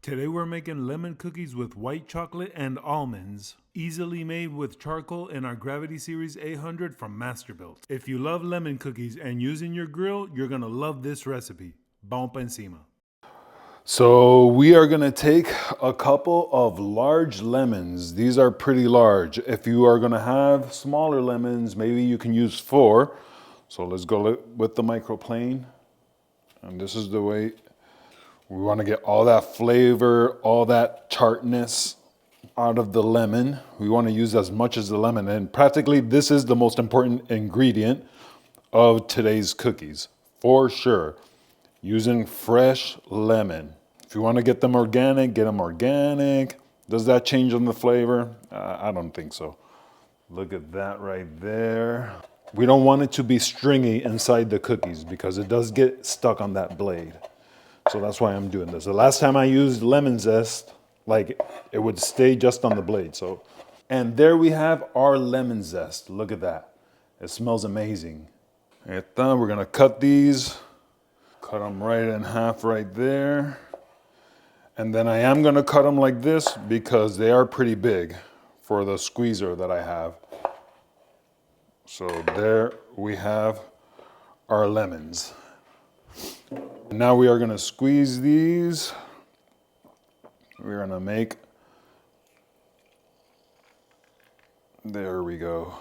Today we're making lemon cookies with white chocolate and almonds, easily made with charcoal in our Gravity Series 800 from Masterbuilt. If you love lemon cookies and using your grill, you're gonna love this recipe. Vamos pa encima. So we are gonna take a couple of large lemons. These are pretty large. If you are gonna have smaller lemons, maybe you can use 4. So let's go with the microplane. And this is the way. We want to get all that flavor, all that tartness out of the lemon. We want to use as much as the lemon. And practically this is the most important ingredient of today's cookies, for sure. Using fresh lemon. If you want to get them organic, get them organic. Does that change on the flavor? I don't think so. Look at that right there. We don't want it to be stringy inside the cookies because it does get stuck on that blade. So that's why I'm doing this. The last time I used lemon zest, like it would stay just on the blade. So, and there we have our lemon zest. Look at that. It smells amazing. We're gonna cut these. Cut them right in half right there. And then I am gonna cut them like this because they are pretty big for the squeezer that I have. So there we have our lemons. Now we are going to squeeze these. We're going to make, there we go.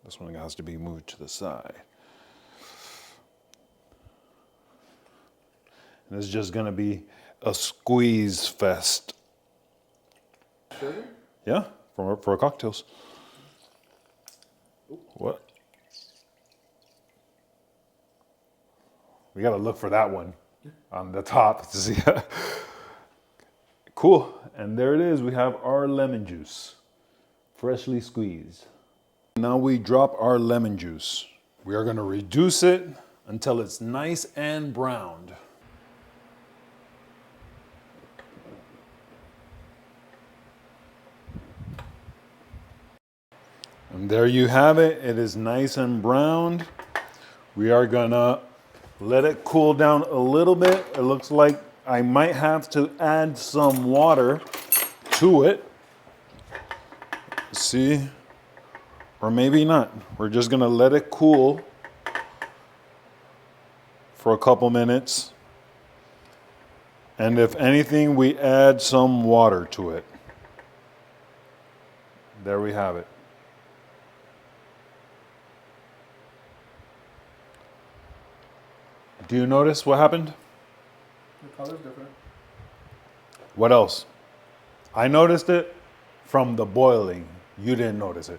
This one has to be moved to the side. And it's just going to be a squeeze fest. Sugar? Yeah, for our cocktails. What? We gotta look for that one on the top to see. Cool, and there it is. We have our lemon juice, freshly squeezed. Now we drop our lemon juice. We are gonna reduce it until it's nice and browned. And there you have it. It is nice and browned. We are gonna let it cool down a little bit. It looks like I might have to add some water to it. See? Or maybe not. We're just gonna let it cool for a couple minutes. And if anything, we add some water to it. There we have it. Do you notice what happened? The color's different. What else? I noticed it from the boiling. You didn't notice it.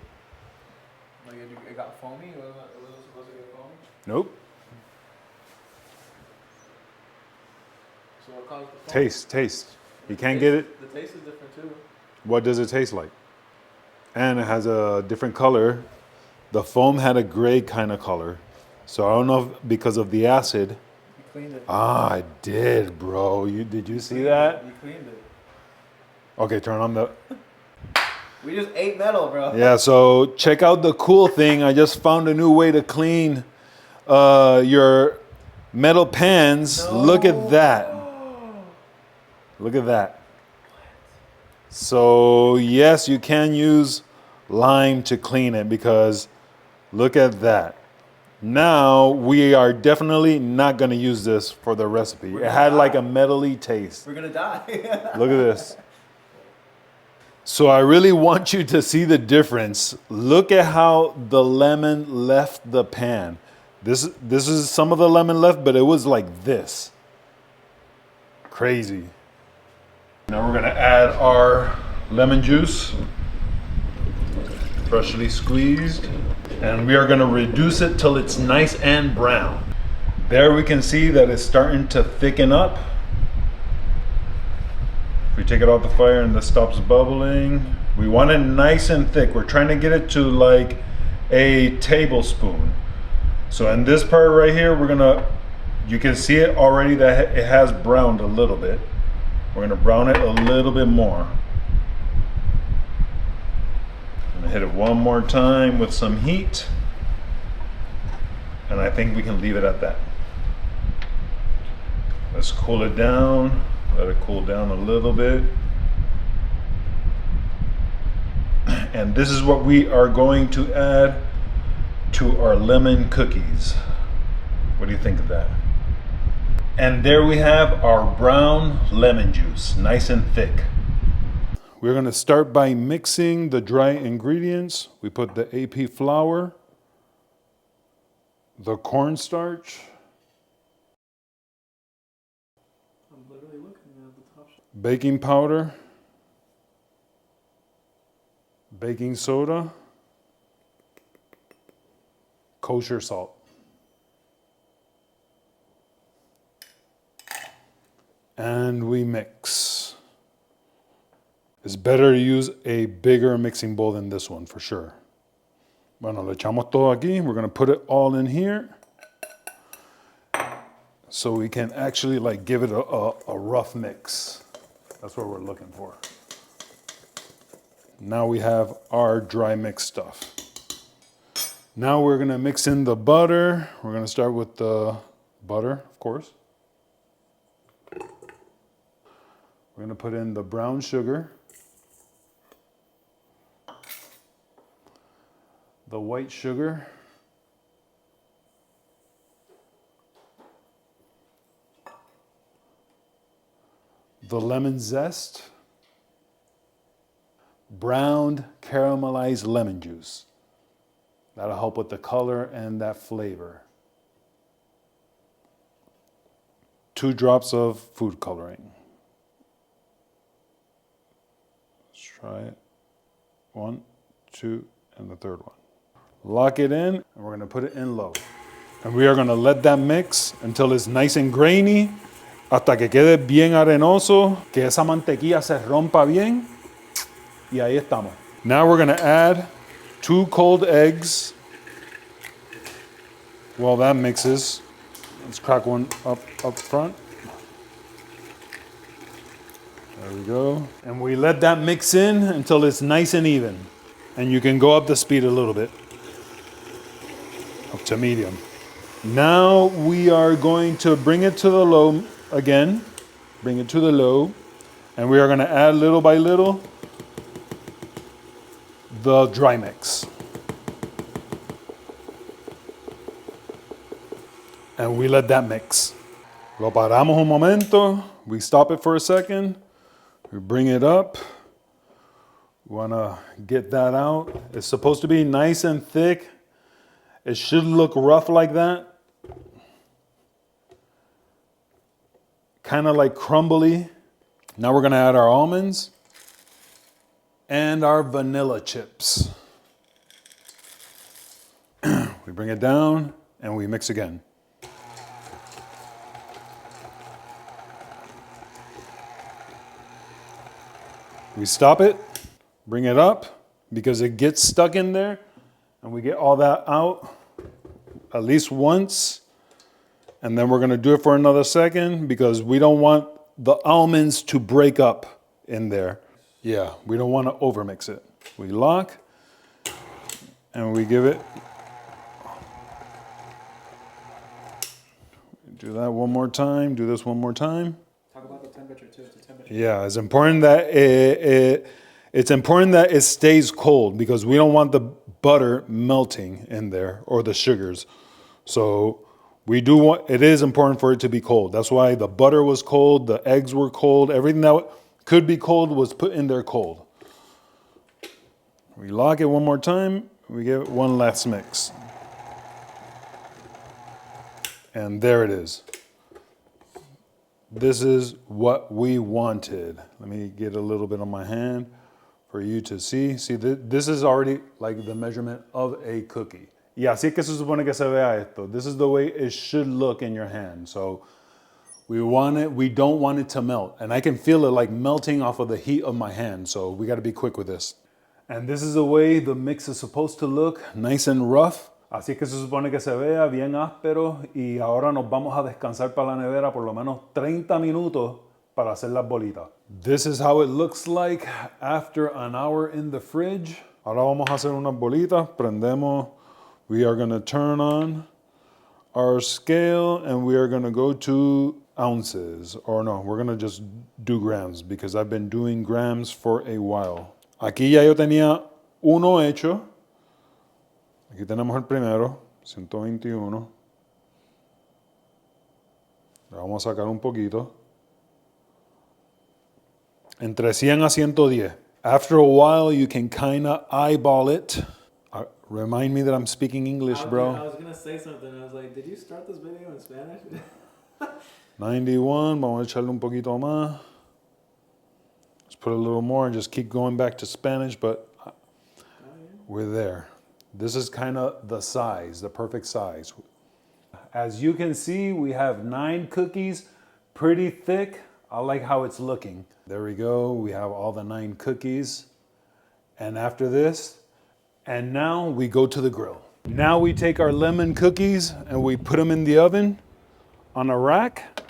Like it got foamy? It wasn't supposed to get foamy? Nope. So what caused the foam? Taste. You can't get it. The taste is different too. What does it taste like? And it has a different color. The foam had a gray kind of color. So I don't know if because of the acid. You cleaned it. Ah, I did, bro. Did you see that? You cleaned it. Okay, turn on the. We just ate metal, bro. Yeah, so check out the cool thing. I just found a new way to clean your metal pans. No. Look at that. Look at that. So yes, you can use lime to clean it because look at that. Now we are definitely not going to use this for the recipe. It had like a metally taste. We're gonna die. Look at this. So I really want you to see the difference. Look at how the lemon left the pan. This is some of the lemon left, but it was like this. Crazy. Now we're going to add our lemon juice, freshly squeezed. And we are going to reduce it till it's nice and brown. There we can see that it's starting to thicken up. If we take it off the fire and this stops bubbling, we want it nice and thick. We're trying to get it to like a tablespoon. So in this part right here, you can see it already that it has browned a little bit. We're going to brown it a little bit more. Hit it one more time with some heat, and I think we can leave it at that. Let's cool it down. Let it cool down a little bit. And this is what we are going to add to our lemon cookies. What do you think of that? And there we have our brown lemon juice, nice and thick. We're gonna start by mixing the dry ingredients. We put the AP flour, the cornstarch, I'm literally looking at the top. baking powder, baking soda, kosher salt. And we mix. It's better to use a bigger mixing bowl than this one for sure. Bueno, le echamos todo aquí. We're gonna put it all in here so we can actually like give it a rough mix. That's what we're looking for. Now we have our dry mix stuff. Now we're gonna mix in the butter. We're gonna start with the butter, of course. We're gonna put in the brown sugar, the white sugar, the lemon zest, browned caramelized lemon juice. That'll help with the color and that flavor. 2 drops of food coloring. Let's try it. 1, 2, and the third one. Lock it in, and we're gonna put it in low. And we are gonna let that mix until it's nice and grainy, hasta que quede bien arenoso, que esa mantequilla se rompa bien, y ahí estamos. Now we're gonna add 2 cold eggs. While that mixes, let's crack one up front. There we go. And we let that mix in until it's nice and even. And you can go up the speed a little bit, up to medium. Now we are going to bring it to the low again. Bring it to the low. And we are gonna add little by little the dry mix. And we let that mix. Lo paramos un momento. We stop it for a second. We bring it up. We wanna get that out. It's supposed to be nice and thick. It should look rough like that. Kind of like crumbly. Now we're gonna add our almonds and our vanilla chips. We bring it down and we mix again. We stop it, bring it up, because it gets stuck in there, and we get all that out at least once. And then we're gonna do it for another second because we don't want the almonds to break up in there. Yeah, we don't wanna overmix it. We lock, and we give it. Do that one more time, do this one more time. Talk about the temperature too. It's a temperature. Yeah, it's important that it stays cold because we don't want the butter melting in there or the sugars. So it is important for it to be cold. That's why the butter was cold, the eggs were cold, everything that could be cold was put in there cold. We lock it one more time, we give it one last mix. And there it is. This is what we wanted. Let me get a little bit on my hand for you to see. See, this is already like the measurement of a cookie. Y así es que se supone que se vea esto. This is the way it should look in your hand. So we don't want it to melt. And I can feel it like melting off of the heat of my hand. So we gotta be quick with this. And this is the way the mix is supposed to look, nice and rough. Así que se supone que se vea bien áspero y ahora nos vamos a descansar para la nevera por lo menos 30 minutos para hacer las bolitas. This is how it looks like after an hour in the fridge. Ahora vamos a hacer unas bolitas, prendemos. We are gonna turn on our scale and we are gonna go to ounces. Or no, we're gonna just do grams because I've been doing grams for a while. Aquí ya yo tenía uno hecho. Aquí tenemos el primero, 121. Le vamos a sacar un poquito. Entre 100 a 110. After a while, you can kind of eyeball it. Remind me that I'm speaking English, bro. I was gonna say something. I was like, did you start this video in Spanish? 91. Vamos a echarle un poquito más. Let's put a little more and just keep going back to Spanish, but we're there. This is kind of the size, the perfect size. As you can see, we have 9 cookies, pretty thick. I like how it's looking. There we go. We have all the 9 cookies. And after this, and now we go to the grill. Now we take our lemon cookies and we put them in the oven on a rack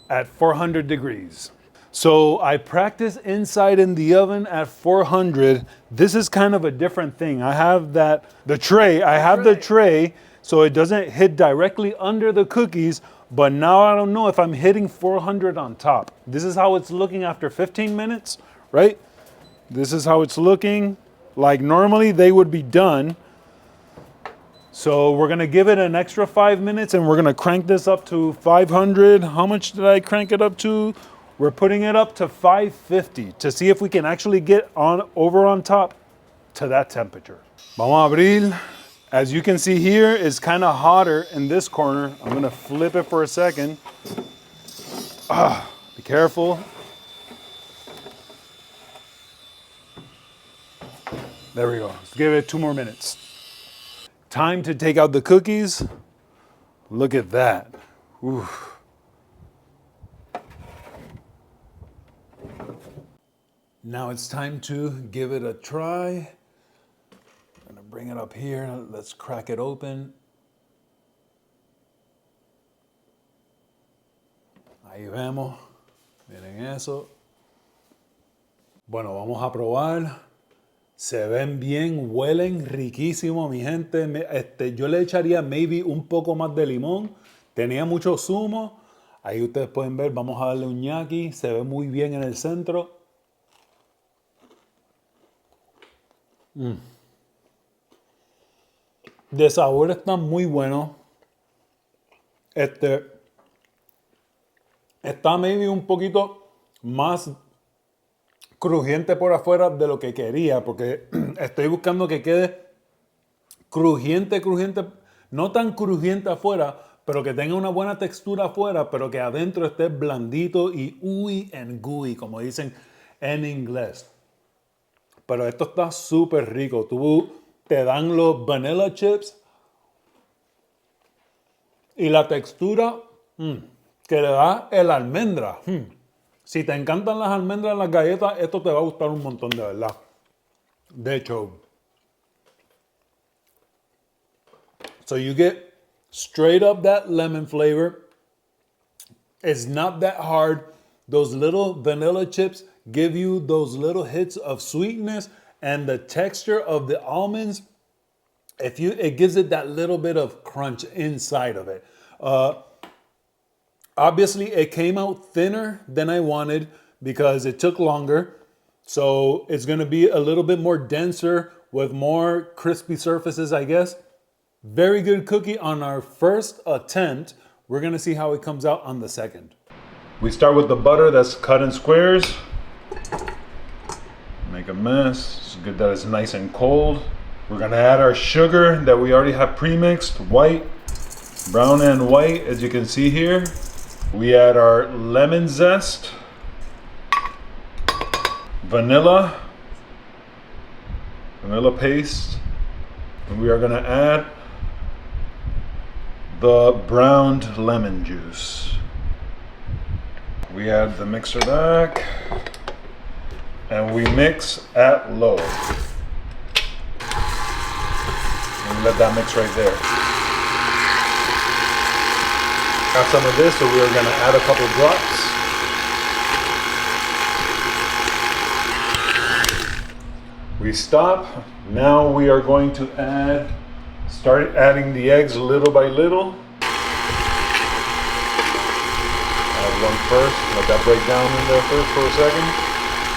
at 400 degrees. So I practice inside in the oven at 400. This is kind of a different thing. I have the tray so it doesn't hit directly under the cookies, but now I don't know if I'm hitting 400 on top. This is how it's looking after 15 minutes, right? This is how it's looking. Like normally they would be done. So we're gonna give it an extra 5 minutes and we're gonna crank this up to 500. How much did I crank it up to? We're putting it up to 550 to see if we can actually get over on top to that temperature. Vamos a abrir. As you can see here, it's kind of hotter in this corner. I'm gonna flip it for a second. Be careful. There we go. Let's give it 2 more minutes. Time to take out the cookies. Look at that. Ooh. Now it's time to give it a try. I'm gonna bring it up here. Let's crack it open. Ahí vemos. Miren eso. Bueno, vamos a probar. Se ven bien, huelen riquísimo, mi gente. Yo le echaría maybe un poco más de limón. Tenía mucho zumo. Ahí ustedes pueden ver, vamos a darle un ñaqui. Se ve muy bien en el centro. De sabor está muy bueno. Está maybe un poquito más crujiente por afuera de lo que quería, porque estoy buscando que quede crujiente, no tan crujiente afuera, pero que tenga una buena textura afuera, pero que adentro esté blandito y ooey and gooey, como dicen en inglés. Pero esto está súper rico. Te dan los vanilla chips y la textura que le da el almendra. Si te encantan las almendras en las galletas, esto te va a gustar un montón, de verdad. De hecho. So you get straight up that lemon flavor. It's not that hard. Those little vanilla chips give you those little hits of sweetness, and the texture of the almonds, it gives it that little bit of crunch inside of it. Obviously, it came out thinner than I wanted because it took longer. So it's going to be a little bit more denser with more crispy surfaces, I guess. Very good cookie on our first attempt. We're going to see how it comes out on the second. We start with the butter that's cut in squares. Make a mess. It's good that it's nice and cold. We're going to add our sugar that we already have pre-mixed, white, brown and white, as you can see here. We add our lemon zest, vanilla paste, and we are going to add the browned lemon juice. We add the mixer back, and we mix at low. And let that mix right there. Got some of this, so we are going to add a couple drops. We stop. Now we are going to start adding the eggs little by little. one first. Let that break down in there first for a second.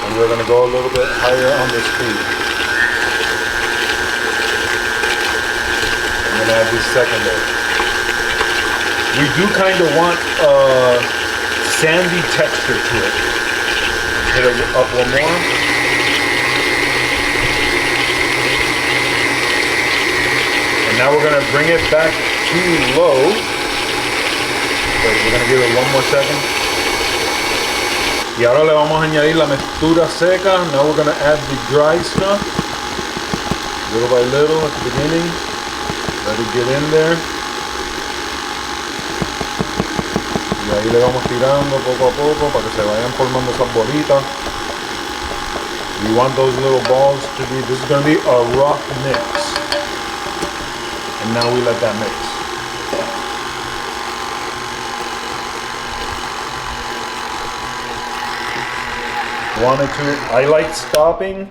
And we're gonna go a little bit higher on the speed. I'm gonna add this secondary. We do kind of want a sandy texture to it. Hit it up one more. And now we're gonna bring it back to low. Wait, we're gonna give it one more second. Y ahora le vamos a añadir la mezcla seca. Now we're gonna add the dry stuff. Little by little at the beginning. Let it get in there. Y ahí le vamos tirando poco a poco para que se vayan formando esas bolitas. We want those little balls to be, this is going to be a rough mix. And now we let that mix. I like stopping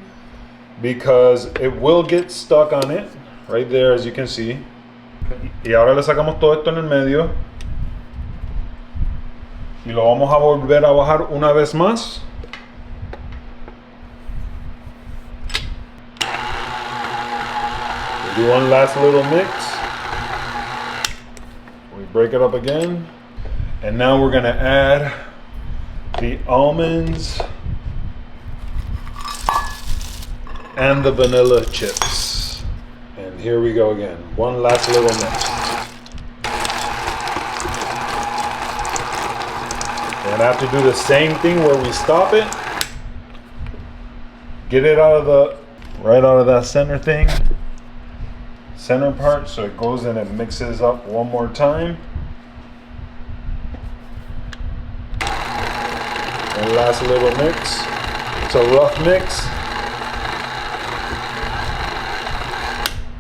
because it will get stuck on it. Right there, as you can see. Y ahora le sacamos todo esto en el medio. Y lo vamos a volver a bajar una vez más. We do one last little mix. We break it up again. And now we're gonna add the almonds and the vanilla chips. And here we go again. One last little mix. And I have to do the same thing where we stop it. Get it out of the, right out of that center thing. Center part, so it goes in and mixes up one more time. And last little mix. It's a rough mix.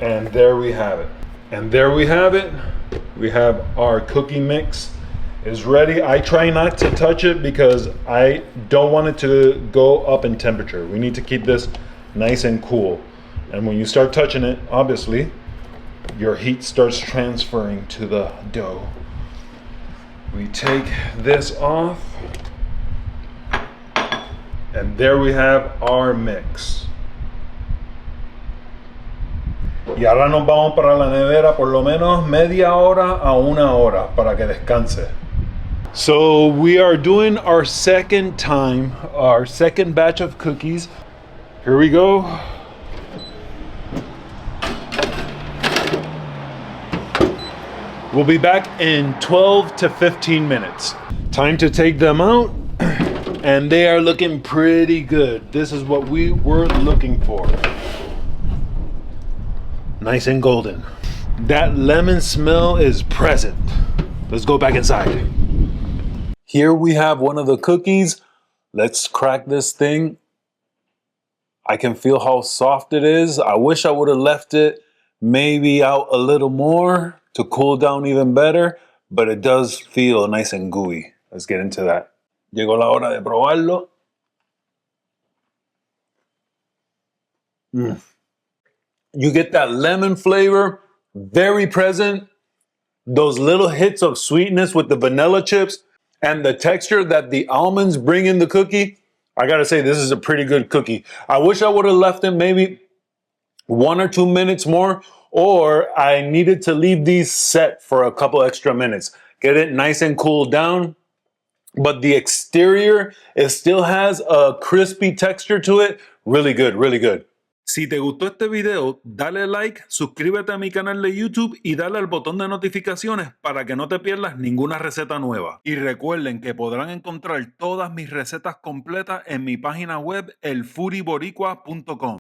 And there we have it. And there we have it. We have our cookie mix is ready. I try not to touch it because I don't want it to go up in temperature. We need to keep this nice and cool. And when you start touching it, obviously, your heat starts transferring to the dough. We take this off. And there we have our mix. Y ahora nos vamos para la nevera por lo menos media hora a una hora para que descanse. So we are doing our second batch of cookies. Here we go. We'll be back in 12 to 15 minutes. Time to take them out. And they are looking pretty good. This is what we were looking for. Nice and golden. That lemon smell is present. Let's go back inside. Here we have one of the cookies. Let's crack this thing. I can feel how soft it is. I wish I would have left it maybe out a little more to cool down even better, but it does feel nice and gooey. Let's get into that. Llegó la hora de probarlo. You get that lemon flavor, very present. Those little hits of sweetness with the vanilla chips and the texture that the almonds bring in the cookie. I gotta say, this is a pretty good cookie. I wish I would have left it maybe 1 or 2 minutes more, or I needed to leave these set for a couple extra minutes. Get it nice and cooled down. But the exterior, it still has a crispy texture to it. Really good, really good. Si te gustó este video, dale like, suscríbete a mi canal de YouTube y dale al botón de notificaciones para que no te pierdas ninguna receta nueva. Y recuerden que podrán encontrar todas mis recetas completas en mi página web elfoodieboricua.com.